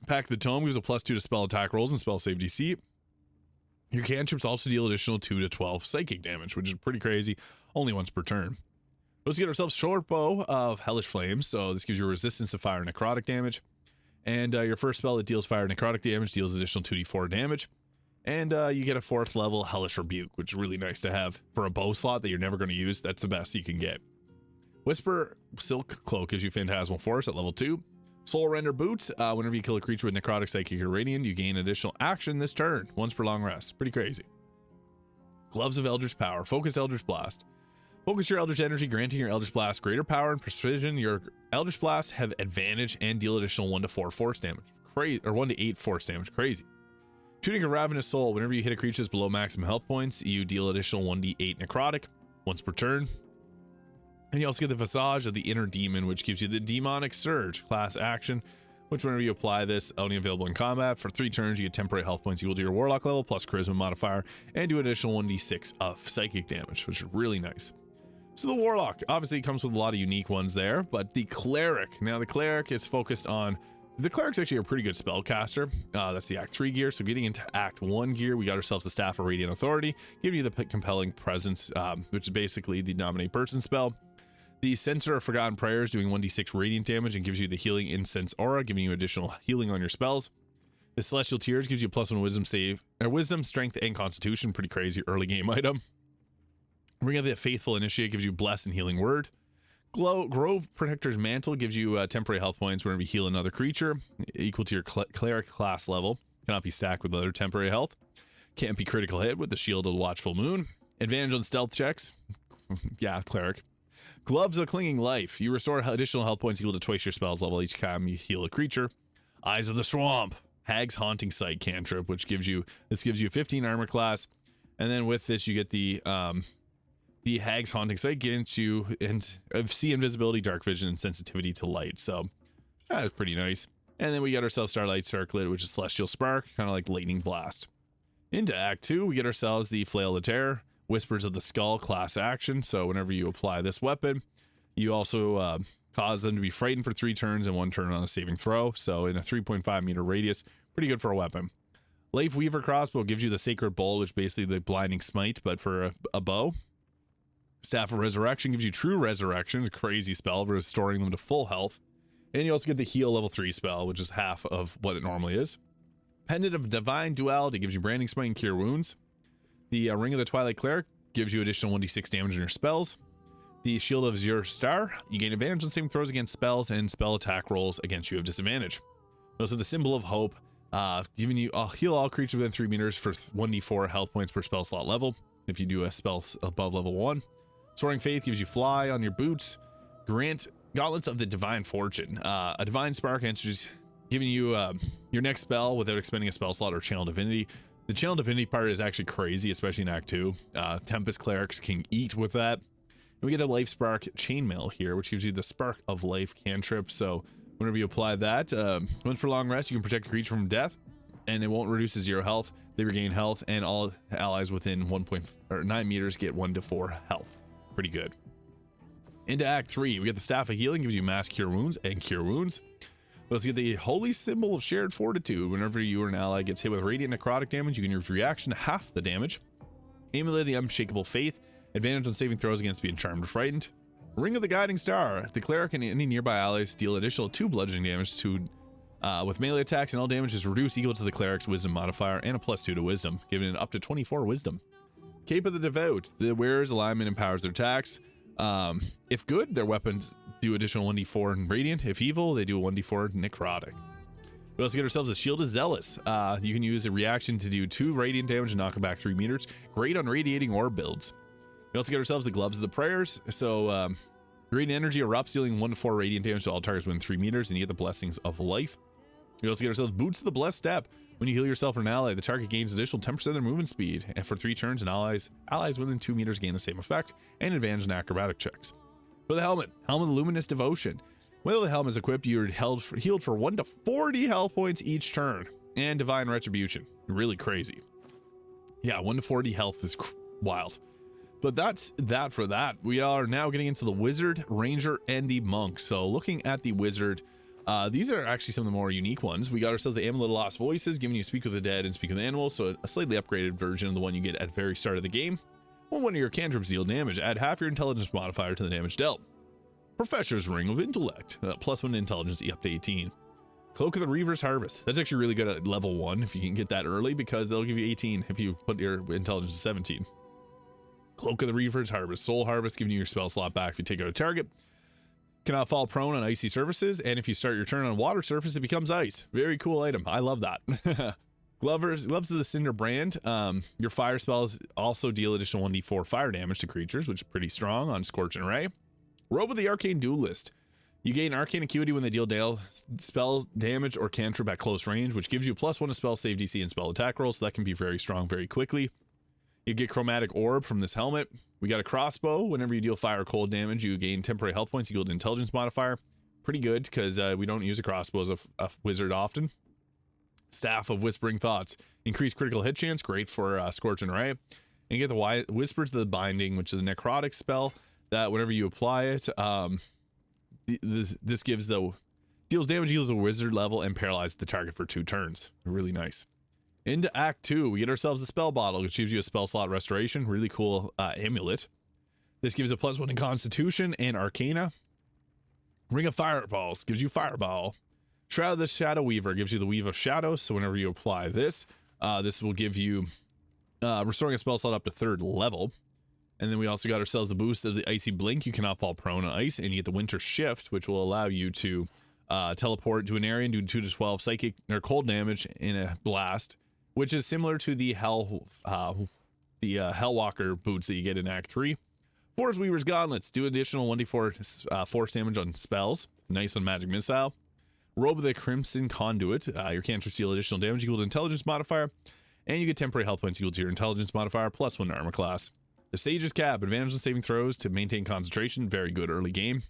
Pact the Tome gives a +2 to spell attack rolls and spell save DC. Your cantrips also deal additional 2 to 12 psychic damage, which is pretty crazy, only once per turn. Let's get ourselves Short Bow of Hellish Flames. So this gives you resistance to fire and necrotic damage. And your first spell that deals fire and necrotic damage deals additional 2d4 damage. And you get a 4th level Hellish Rebuke, which is really nice to have for a bow slot that you're never going to use. That's the best you can get. Whisper Silk Cloak gives you Phantasmal Force at level 2. Soul Render Boots. Whenever you kill a creature with necrotic, psychic, or radiant, you gain additional action this turn, once per long rest. Pretty crazy. Gloves of Eldritch Power. Focus Eldritch Blast. Focus your Eldritch Energy, granting your Eldritch Blast greater power and precision. Your Eldritch Blasts have advantage and deal additional 1 to 4 force damage. Crazy, or 1 to 8 force damage. Crazy. Tunic of Ravenous Soul. Whenever you hit a creature that's below maximum health points, you deal additional 1d8 necrotic once per turn. And you also get the Visage of the Inner Demon, which gives you the Demonic Surge class action, which whenever you apply this, only available in combat. For 3 turns, you get temporary health points equal to your Warlock level plus Charisma modifier, and do additional 1d6 of psychic damage, which is really nice. So the Warlock obviously comes with a lot of unique ones there, but the Cleric. Now the Cleric is focused on... The Cleric's actually a pretty good spellcaster. That's the Act 3 gear. So getting into Act 1 gear, we got ourselves the Staff of Radiant Authority, giving you the Compelling Presence, which is basically the Nominate Person spell. The Censer of Forgotten Prayers, doing 1d6 radiant damage and gives you the Healing Incense aura, giving you additional healing on your spells. The Celestial Tears gives you a +1 wisdom save, wisdom, strength, and constitution. Pretty crazy early game item. Ring of the Faithful Initiate gives you Bless and Healing Word. Grove Protector's Mantle gives you temporary health points whenever you heal another creature, equal to your Cleric class level. Cannot be stacked with other temporary health. Can't be critical hit with the Shield of the Watchful Moon. Advantage on stealth checks. Yeah, Cleric. Gloves of Clinging Life. You restore additional health points equal to twice your spells level each time you heal a creature. Eyes of the Swamp. Hag's Haunting Sight cantrip, which gives you 15 armor class. And then with this, you get the Hag's Haunting Sight gets you see invisibility, dark vision, and sensitivity to light. So that's pretty nice. And then we got ourselves Starlight Circlet, which is Celestial Spark, kind of like Lightning Blast. Into Act 2, we get ourselves the Flail of Terror, Whispers of the Skull class action. So whenever you apply this weapon, you also cause them to be frightened for 3 turns and 1 turn on a saving throw. So in a 3.5 meter radius, pretty good for a weapon. Leif Weaver Crossbow gives you the Sacred Bowl, which is basically the Blinding Smite, but for a bow. Staff of Resurrection gives you True Resurrection, a crazy spell, restoring them to full health. And you also get the Heal level 3 spell, which is half of what it normally is. Pendant of Divine Duality gives you Branding Smite and Cure Wounds. The Ring of the Twilight Cleric gives you additional 1d6 damage on your spells. The Shield of Azure Star, you gain advantage on saving throws against spells and spell attack rolls against you have disadvantage. Also the Symbol of Hope, giving you heal all creatures within 3 meters for 1d4 health points per spell slot level if you do a spell above level 1. Soaring Faith gives you Fly on your boots. Grant Gauntlets of the Divine Fortune, a Divine Spark enters, giving you your next spell without expending a spell slot or Channel Divinity. The Channel Divinity part is actually crazy, especially in Act 2. Tempest Clerics can eat with that. And we get the Life Spark Chainmail here, which gives you the Spark of Life cantrip. So whenever you apply that, once for long rest, you can protect a creature from death, and it won't reduce to 0 health. They regain health, and all allies within 9 meters get 1 to 4 health. Pretty good. Into Act 3, we get the Staff of Healing, gives you Mass Cure Wounds and Cure Wounds. Let's get the Holy Symbol of Shared Fortitude. Whenever you or an ally gets hit with Radiant Necrotic damage, you can use reaction to half the damage. Amulet of the Unshakable Faith, advantage on saving throws against being charmed or frightened. Ring of the Guiding Star, the Cleric and any nearby allies deal additional 2 bludgeoning damage to with melee attacks, and all damage is reduced equal to the Cleric's Wisdom modifier and a +2 to Wisdom, giving it up to 24 Wisdom. Cape of the Devout, the wearer's alignment empowers their attacks. If good, their weapons do additional 1d4 in Radiant. If evil, they do a 1d4 Necrotic. We also get ourselves a Shield of Zealous. You can use a reaction to do 2 Radiant damage and knock it back 3 meters. Great on Radiating Orb builds. We also get ourselves the Gloves of the Prayers. So Radiant Energy erupts, dealing 1 to 4 Radiant damage to all targets within 3 meters, and you get the Blessings of Life. We also get ourselves Boots of the Blessed Step. When you heal yourself or an ally, the target gains additional 10% of their movement speed, and for 3 turns, and allies within 2 meters gain the same effect, and advantage in acrobatic checks. For the Helmet of Luminous Devotion. When the helmet is equipped, you're healed for 1 to 40 health points each turn, and Divine Retribution. Really crazy. Yeah, 1 to 40 health is wild. But that's that for that. We are now getting into the Wizard, Ranger, and the Monk. So looking at the Wizard, these are actually some of the more unique ones. We got ourselves the Amulet of Lost Voices, giving you Speak with the Dead and Speak with Animals, so a slightly upgraded version of the one you get at the very start of the game. When one of your cantrips deal damage, add half your intelligence modifier to the damage dealt. Professor's Ring of Intellect, +1 intelligence up to 18. Cloak of the Reaver's Harvest. That's actually really good at level 1 if you can get that early, because they'll give you 18 if you put your intelligence to 17. Cloak of the Reaver's Harvest. Soul Harvest, giving you your spell slot back if you take out a target. Cannot fall prone on icy surfaces, and if you start your turn on water surface, it becomes ice. Very cool item. I love that. Gloves of the Cinder Brand. Your fire spells also deal additional 1d4 fire damage to creatures, which is pretty strong on Scorch and Ray. Robe of the Arcane Duelist. You gain arcane acuity when they deal spell damage or cantrip at close range, which gives you +1 to spell save DC and spell attack rolls, so that can be very strong very quickly. You get Chromatic Orb from this helmet. We got a crossbow. Whenever you deal fire or cold damage, you gain temporary health points equal to intelligence modifier. Pretty good, because we don't use a crossbow as a wizard often. Staff of Whispering Thoughts. Increased critical hit chance, great for Scorch and Ray. And you get the Whispers of the Binding, which is a necrotic spell that whenever you apply it, this deals damage equal to wizard level and paralyzes the target for 2 turns. Really nice. Into Act 2, we get ourselves the Spell Bottle, which gives you a spell slot restoration. Really cool amulet. This gives a +1 in Constitution and Arcana. Ring of Fireballs gives you Fireball. Shroud of the Shadow Weaver gives you the Weave of Shadows. So whenever you apply this, this will give you restoring a spell slot up to 3rd level. And then we also got ourselves the boost of the Icy Blink. You cannot fall prone on ice, and you get the Winter Shift, which will allow you to teleport to an area and do 2 to 12 psychic or cold damage in a blast which is similar to the Hellwalker boots that you get in Act 3. Forest Weaver's Gauntlets do additional 1d4 force damage on spells. Nice on Magic Missile. Robe of the Crimson Conduit. Your cantrips deal additional damage equal to Intelligence modifier, and you get temporary health points equal to your Intelligence modifier plus 1 armor class. The Sage's Cap. Advantage on saving throws to maintain concentration. Very good early game.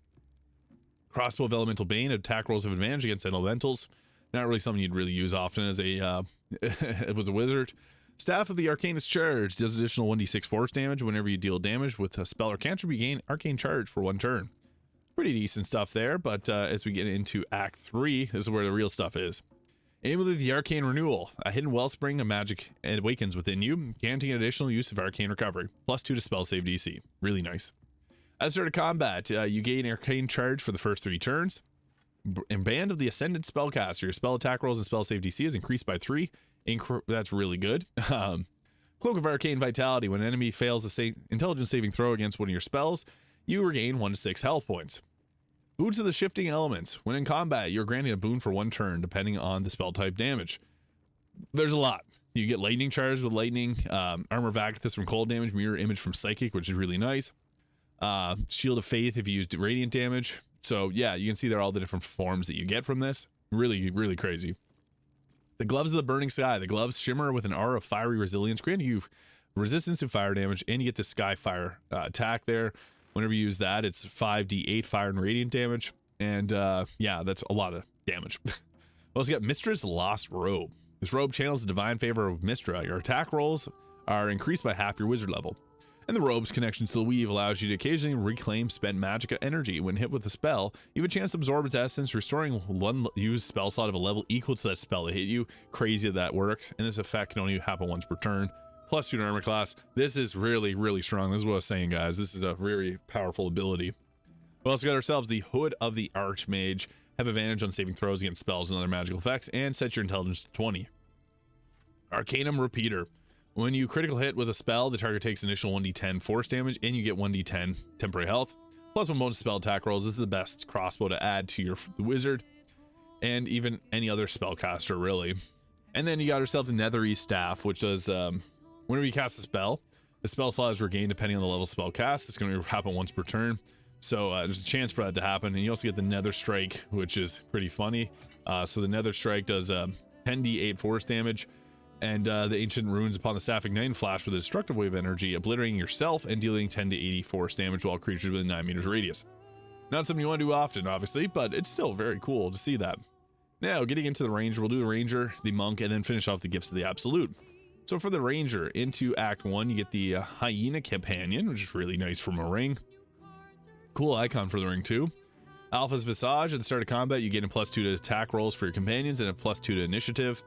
Crossbow of Elemental Bane. Attack rolls of advantage against elementals. Not really something you'd really use often as a with a wizard. Staff of the Arcanist Charge does additional 1d6 force damage whenever you deal damage with a spell or cantrip. You gain Arcane Charge for 1 turn. Pretty decent stuff there, but as we get into Act 3, this is where the real stuff is. Amulet of the Arcane Renewal. A hidden wellspring of magic awakens within you, guaranteeing an additional use of Arcane Recovery. +2 to spell save DC. Really nice. At the start of combat, you gain Arcane Charge for the first 3 turns. And Band of the Ascended Spellcaster. Your spell attack rolls and spell save DC is increased by 3. That's really good. Cloak of Arcane Vitality. When an enemy fails a intelligence saving throw against one of your spells, you regain 1 to 6 health points. Boots of the Shifting Elements. When in combat, you're granted a boon for 1 turn, depending on the spell type damage. There's a lot. You get Lightning Charge with Lightning, Armor of Agathis from cold damage, Mirror Image from Psychic, which is really nice. Shield of Faith if you use Radiant damage. So yeah, you can see there are all the different forms that you get from this. Really, really crazy. The Gloves of the Burning Sky. The gloves shimmer with an aura of fiery resilience, granting you resistance to fire damage, and you get the Sky Fire attack there. Whenever you use that, it's 5d8 fire and radiant damage. And yeah, that's a lot of damage. We also got Mistra's Lost Robe. This robe channels the divine favor of Mistra. Your attack rolls are increased by half your wizard level. And the robe's connection to the weave allows you to occasionally reclaim spent magic energy. When hit with a spell, you have a chance to absorb its essence, restoring 1 used spell slot of a level equal to that spell that hit you. Crazy that works. And this effect can only happen once per turn. +2 to armor class. This is really, really strong. This is what I was saying, guys. This is a very powerful ability. We also got ourselves the Hood of the Archmage. Have advantage on saving throws against spells and other magical effects, and set your intelligence to 20. Arcanum Repeater. When you critical hit with a spell, the target takes initial 1d10 force damage, and you get 1d10 temporary health, +1 bonus spell attack rolls. This is the best crossbow to add to your wizard, and even any other spellcaster, really. And then you got yourself the Nethery Staff, which does, whenever you cast a spell, the spell slot is regained depending on the level spell cast. It's going to happen once per turn, so there's a chance for that to happen. And you also get the Nether Strike, which is pretty funny. So the Nether Strike does 10d8 force damage, and the Ancient Runes upon the Staff Igniting Flash with a destructive wave of energy, obliterating yourself and dealing 10 to 80 force damage while creatures within 9 meters radius. Not something you want to do often, obviously, but it's still very cool to see that. Now, getting into the Ranger, we'll do the Ranger, the Monk, and then finish off the Gifts of the Absolute. So for the Ranger, into Act 1, you get the Hyena Companion, which is really nice from a ring. Cool icon for the ring, too. Alpha's Visage. At the start of combat, you get a +2 to attack rolls for your companions and a +2 to initiative.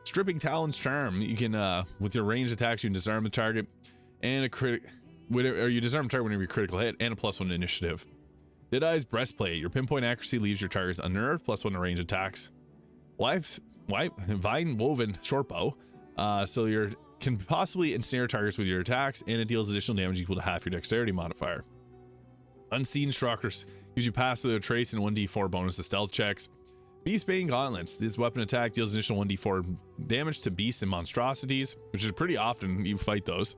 Stripping Talon's Charm. You can, with your ranged attacks, you can disarm the target, and you disarm the target whenever you critical hit, and a +1 to initiative. Deadeye's Breastplate. Your pinpoint accuracy leaves your targets unnerved, +1 to range attacks. Vine Woven Shortbow. So you can possibly ensnare targets with your attacks, and it deals additional damage equal to half your dexterity modifier. Unseen Stalkers gives you pass without trace and 1d4 bonus to stealth checks. Beastbane Gauntlets. This weapon attack deals additional 1d4 damage to beasts and monstrosities, which is pretty often you fight those.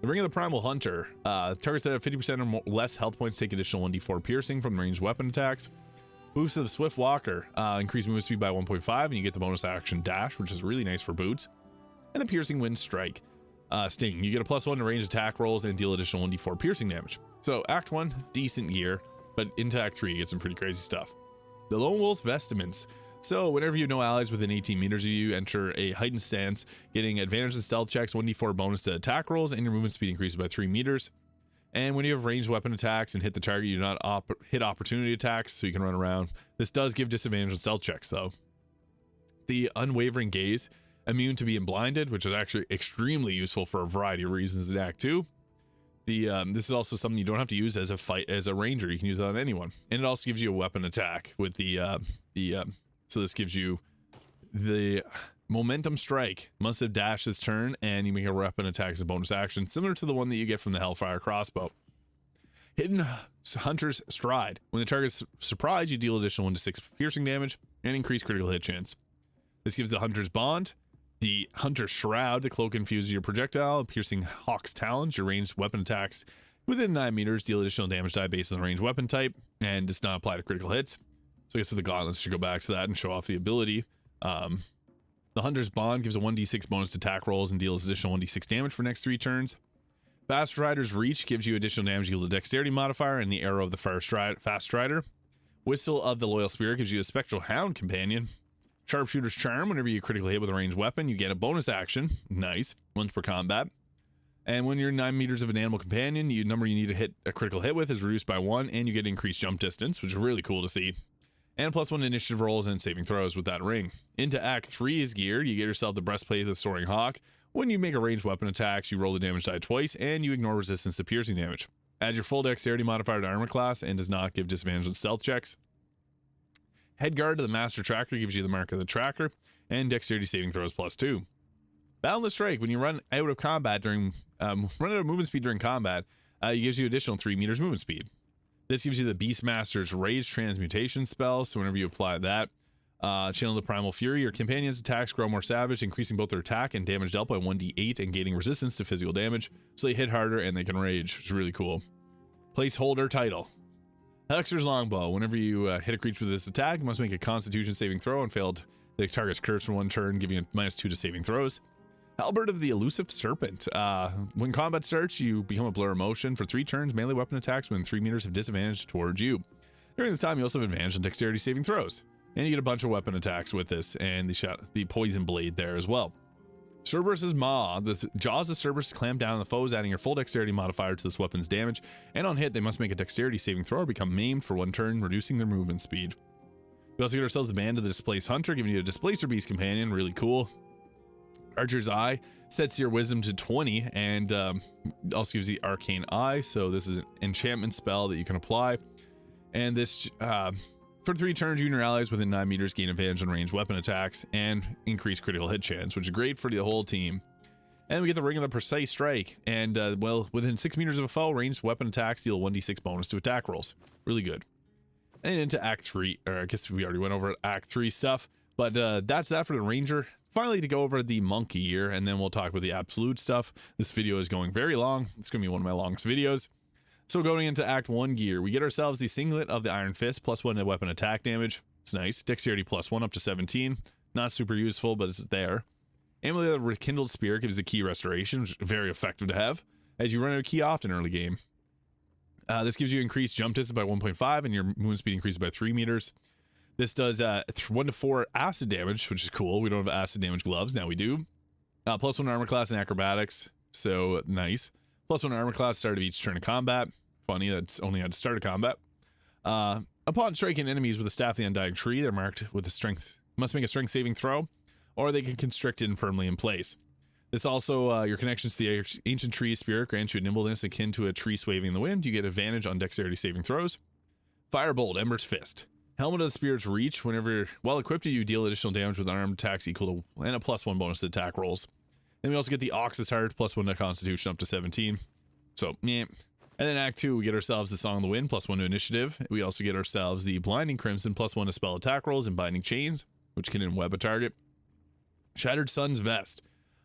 The Ring of the Primal Hunter. Targets that have 50% or less health points take additional 1d4 piercing from ranged weapon attacks. Boots of the Swift Walker. Increase movement speed by 1.5, and you get the bonus action dash, which is really nice for boots. And the Piercing Wind Strike. Sting. You get a +1 to range attack rolls and deal additional 1d4 piercing damage. So Act 1, decent gear, but into Act 3, you get some pretty crazy stuff. The Lone Wolf's Vestments. So whenever you have no allies within 18 meters of you, enter a heightened stance, getting advantage in stealth checks, 1d4 bonus to attack rolls, and your movement speed increases by 3 meters. And when you have ranged weapon attacks and hit the target, you do not hit opportunity attacks, so you can run around. This does give disadvantage on stealth checks, though. The Unwavering Gaze. Immune to being blinded, which is actually extremely useful for a variety of reasons in Act 2. This is also something you don't have to use as a ranger. You can use that on anyone, and it also gives you a weapon attack with so this gives you the Momentum Strike. Must have dashed this turn, and you make a weapon attack as a bonus action, similar to the one that you get from the Hellfire Crossbow. Hidden Hunter's Stride. When the target's surprised, you deal additional 1 to 6 piercing damage and increase critical hit chance. This gives the Hunter's Bond. The Hunter Shroud, the cloak infuses your projectile, piercing Hawk's Talons. Your ranged weapon attacks within 9 meters deal additional damage die based on the ranged weapon type and does not apply to critical hits. So I guess with the gauntlets, you go back to that and show off the ability. The Hunter's Bond gives a 1d6 bonus to attack rolls and deals additional 1d6 damage for next 3 turns. Fast Strider's Reach gives you additional damage equal to Dexterity modifier, and the Arrow of the Fast Strider. Whistle of the Loyal Spirit gives you a Spectral Hound companion. Sharpshooter's Charm, whenever you critically hit with a ranged weapon, you get a bonus action. Nice. Once per combat. And when you're 9 meters of an animal companion, the number you need to hit a critical hit with is reduced by 1, and you get increased jump distance, which is really cool to see. And +1 initiative rolls and saving throws with that ring. Into Act 3 is gear. You get yourself the Breastplate of the Soaring Hawk. When you make a ranged weapon attacks, you roll the damage die twice, and you ignore resistance to piercing damage. Add your full Dexterity modifier to armor class, and does not give disadvantage on stealth checks. Headguard to the Master Tracker gives you the Mark of the Tracker, and Dexterity saving throws +2. Boundless Strike, when you run out of combat during, run out of movement speed during combat, it gives you additional 3 meters movement speed. This gives you the Beastmaster's Rage Transmutation spell, so whenever you apply that, channel the Primal Fury, your companion's attacks grow more savage, increasing both their attack and damage dealt by 1d8 and gaining resistance to physical damage, so they hit harder and they can rage, which is really cool. Placeholder title. Hexer's Longbow. Whenever you hit a creature with this attack, you must make a Constitution saving throw and failed the target's curse for 1 turn, giving it -2 to saving throws. Halberd of the Elusive Serpent. When combat starts, you become a blur of motion. For 3 turns, melee weapon attacks within 3 meters have disadvantage towards you. During this time, you also have advantage on Dexterity saving throws. And you get a bunch of weapon attacks with this, and the Poison Blade there as well. Cerberus's Maw. The jaws of Cerberus clamp down on the foes, adding your full Dexterity modifier to this weapon's damage. And on hit, they must make a Dexterity saving throw or become maimed for 1 turn, reducing their movement speed. We also get ourselves the Band of the Displaced Hunter, giving you a Displacer Beast companion. Really cool. Archer's Eye sets your wisdom to 20 and also gives the Arcane Eye. So this is an enchantment spell that you can apply. And this, for 3 turns, you and your allies within 9 meters gain advantage on ranged weapon attacks and increase critical hit chance, which is great for the whole team. And we get the Ring of the Precise Strike. And, well, within 6 meters of a foe, ranged weapon attacks deal 1d6 bonus to attack rolls. Really good. And into Act 3, or I guess we already went over Act 3 stuff. But that's that for the Ranger. Finally, to go over the Monkey here, and then we'll talk about the Absolute stuff. This video is going very long. It's going to be one of my longest videos. So going into Act 1 gear, we get ourselves the Singlet of the Iron Fist, +1 to weapon attack damage. It's nice. Dexterity +1 up to 17. Not super useful, but it's there. Amulet of the Rekindled Spear gives the Key Restoration, which is very effective to have, as you run out of Key off in early game. This gives you increased jump distance by 1.5, and your movement speed increases by 3 meters. This does 1 to 4 acid damage, which is cool. We don't have acid damage gloves. Now we do. +1 armor class and acrobatics. So nice. +1 armor class start of each turn of combat. Funny, that's only at the start of combat. Upon striking enemies with a Staff of the Undying Tree, they're marked with a strength. Must make a strength saving throw, or they can constrict it firmly in place. This also, your connections to the ancient tree spirit grants you a nimbleness akin to a tree swaying in the wind. You get advantage on dexterity saving throws. Firebolt, Ember's Fist. Helmet of the Spirit's Reach. Whenever while equipped, you deal additional damage with unarmed attacks equal to and a +1 bonus to attack rolls. Then we also get the Ox's Heart, +1 to Constitution up to 17. So, yeah. And then Act 2, we get ourselves the Song of the Wind, +1 to Initiative. We also get ourselves the Blinding Crimson, +1 to spell attack rolls and Binding Chains, which can web a target. Shattered Sun's Vest.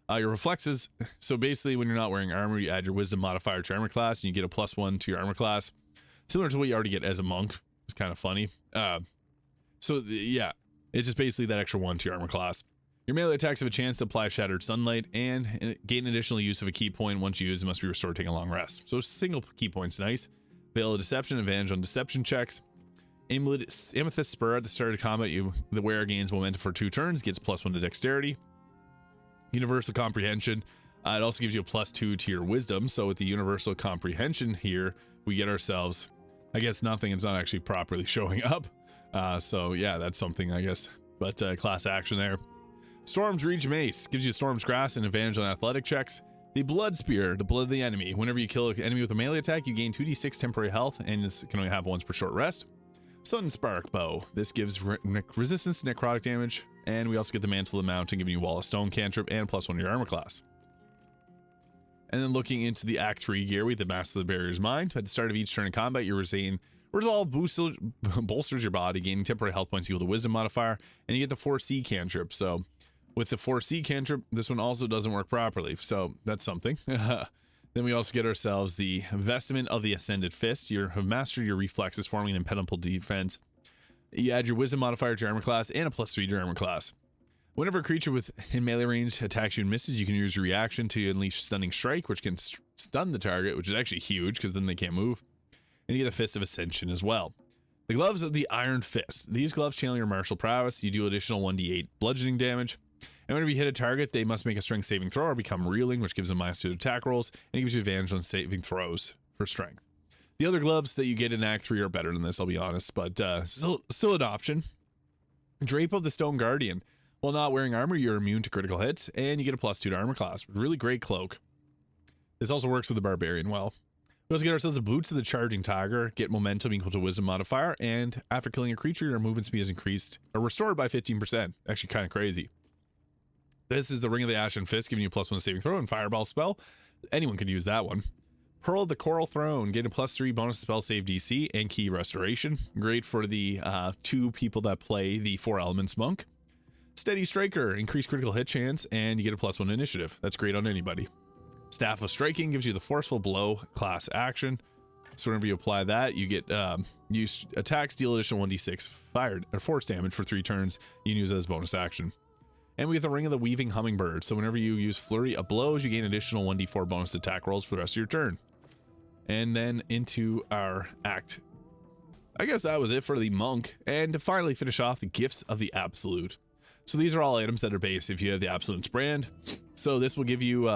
Your reflexes. So basically, when you're not wearing armor, you add your Wisdom modifier to your armor class, and you get a +1 to your armor class, similar to what you already get as a monk. It's kind of funny. Yeah, it's just basically that extra 1 to your armor class. Your melee attacks have a chance to apply Shattered Sunlight and gain additional use of a key point. Once used, it must be restored taking a long rest. So single key point's nice. Veil of Deception, advantage on deception checks. Amethyst Spur at the start of combat, the wearer gains momentum for 2 turns, gets +1 to dexterity. Universal Comprehension, it also gives you a +2 to your wisdom. So with the Universal Comprehension here, we get ourselves, I guess nothing, it's not actually properly showing up. So yeah, that's something, I guess, but class action there. Storm's Reach Mace gives you Storm's Grasp and advantage on athletic checks. The Blood Spear, the blood of the enemy. Whenever you kill an enemy with a melee attack, you gain 2d6 temporary health, and this can only happen once per short rest. Sun Spark Bow. This gives resistance to necrotic damage, and we also get the Mantle of the Mountain, giving you Wall of Stone cantrip and +1 to your armor class. And then looking into the Act 3 gear, we have the Master of the Barrier's Mind. At the start of each turn of combat, your Resolve bolsters your body, gaining temporary health points equal to Wisdom modifier, and you get the 4C cantrip. So With the 4C cantrip, this one also doesn't work properly, so that's something. Then we also get ourselves the Vestment of the Ascended Fist. You have mastered your reflexes, forming an impenetrable defense. You add your Wisdom modifier to your armor class and a +3 to your armor class. Whenever a creature within melee range attacks you and misses, you can use your reaction to unleash Stunning Strike, which can stun the target, which is actually huge because then they can't move. And you get the Fist of Ascension as well. The Gloves of the Iron Fist. These gloves channel your martial prowess. You do additional 1d8 bludgeoning damage. And whenever you hit a target, they must make a strength saving throw or become reeling, which gives them -2 attack rolls, and it gives you advantage on saving throws for strength. The other gloves that you get in Act 3 are better than this, I'll be honest, but still an option. Drape of the Stone Guardian. While not wearing armor, you're immune to critical hits, and you get a +2 to armor class. Really great cloak. This also works with the Barbarian well. We also get ourselves a Boots of the Charging Tiger, get momentum equal to Wisdom modifier, and after killing a creature, your movement speed is increased or restored by 15%. Actually kind of crazy. This is the Ring of the Ashen Fist, giving you a +1 saving throw and Fireball spell. Anyone could use that one. Pearl of the Coral Throne, get a +3 bonus spell save DC and key restoration. Great for the 2 people that play the 4 Elements Monk. Steady Striker, increase critical hit chance, and you get a +1 initiative. That's great on anybody. Staff of Striking gives you the Forceful Blow class action. So whenever you apply that, you get use attacks deal additional 1d6 fire or force damage for 3 turns. You can use it as bonus action. And we get the Ring of the Weaving Hummingbird. So whenever you use Flurry of Blows, you gain additional 1d4 bonus attack rolls for the rest of your turn. And then into our act. I guess that was it for the monk. And to finally finish off, the Gifts of the Absolute. So these are all items that are based if you have the Absolute's brand. So this will give you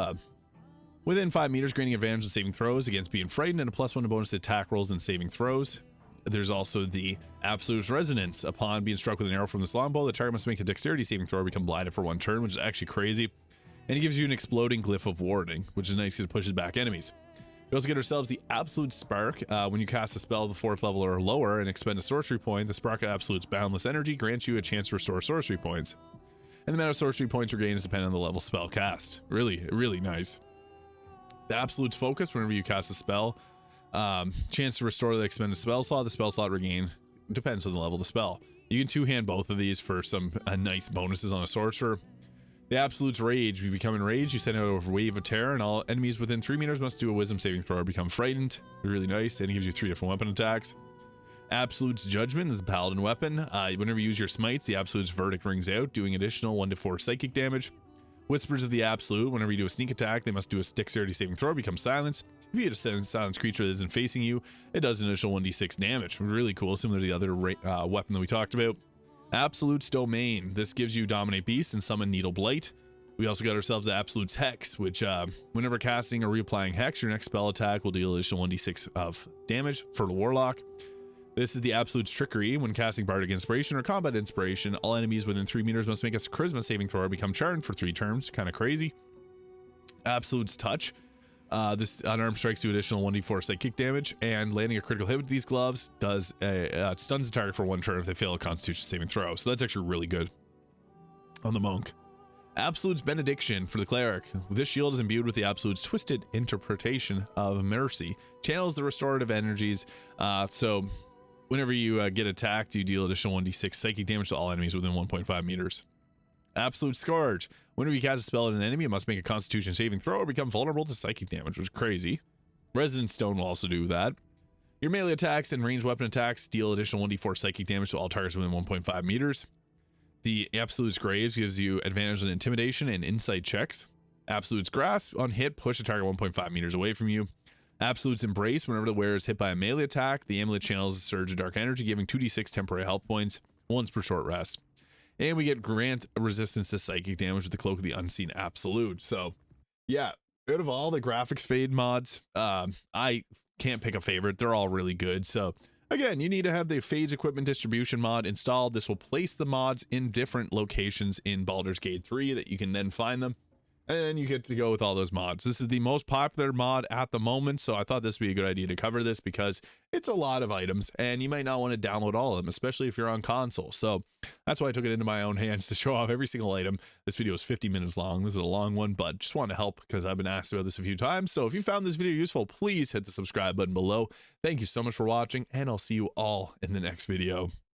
within 5 meters, granting advantage on saving throws against being frightened, and a +1 to bonus attack rolls and saving throws. There's also the Absolute's Resonance. Upon being struck with an arrow from this longbow, the target must make a dexterity saving throw or become blinded for 1 turn, which is actually crazy. And it gives you an exploding Glyph of Warding, which is nice because it pushes back enemies. We also get ourselves the Absolute Spark. When you cast a spell of the 4th level or lower and expend a sorcery point, the Spark of Absolute's boundless energy grants you a chance to restore sorcery points. And the amount of sorcery points regained is dependent on the level spell cast. Really nice. The Absolute's Focus, whenever you cast a spell, chance to restore the expended spell slot. The spell slot regain depends on the level of the spell. You can 2-hand both of these for some nice bonuses on a sorcerer. The Absolute's Rage. If you become enraged, you send out a wave of terror, and all enemies within 3 meters must do a Wisdom saving throw or become frightened. Really nice, and it gives you 3 different weapon attacks. Absolute's Judgment is a paladin weapon. Whenever you use your smites, the Absolute's Verdict rings out, doing additional 1 to 4 psychic damage. Whispers of the Absolute. Whenever you do a sneak attack, they must do a dexterity saving throw or become silenced. If you hit a silenced creature that isn't facing you, it does an initial 1d6 damage. Really cool, similar to the other weapon that we talked about. Absolute's Domain. This gives you Dominate Beast and Summon Needle Blight. We also got ourselves the Absolute's Hex, which whenever casting or reapplying Hex, your next spell attack will deal additional 1d6 of damage for the Warlock. This is the Absolute's Trickery. When casting Bardic Inspiration or Combat Inspiration, all enemies within 3 meters must make a Charisma saving throw or become charmed for 3 turns. Kind of crazy. Absolute's Touch. This unarmed strikes do additional 1d4 psychic damage, and landing a critical hit with these gloves does stuns the target for 1 turn if they fail a Constitution saving throw. So that's actually really good on the monk. Absolute's Benediction for the Cleric. This shield is imbued with the Absolute's Twisted Interpretation of Mercy. Channels the restorative energies. So whenever you get attacked, you deal additional 1d6 psychic damage to all enemies within 1.5 meters. Absolute Scourge. Whenever you cast a spell at an enemy, it must make a Constitution saving throw or become vulnerable to psychic damage, which is crazy. Resonant Stone will also do that. Your melee attacks and ranged weapon attacks deal additional 1d4 psychic damage to all targets within 1.5 meters. The Absolute's Graves gives you advantage on intimidation and insight checks. Absolute's Grasp. On hit, push the target 1.5 meters away from you. Absolute's Embrace. Whenever the wearer is hit by a melee attack, the amulet channels a surge of dark energy, giving 2d6 temporary health points, once per short rest. And we get grant resistance to psychic damage with the Cloak of the Unseen Absolute. So, yeah, out of all the graphics fade mods, I can't pick a favorite. They're all really good. So, again, you need to have the Fades Equipment Distribution mod installed. This will place the mods in different locations in Baldur's Gate 3 that you can then find them. And then you get to go with all those mods. This is the most popular mod at the moment, so I thought this would be a good idea to cover this because it's a lot of items, and you might not want to download all of them, especially if you're on console. So that's why I took it into my own hands to show off every single item. This video is 50 minutes long. This is a long one, but just wanted to help because I've been asked about this a few times. So if you found this video useful, please hit the subscribe button below. Thank you so much for watching, and I'll see you all in the next video.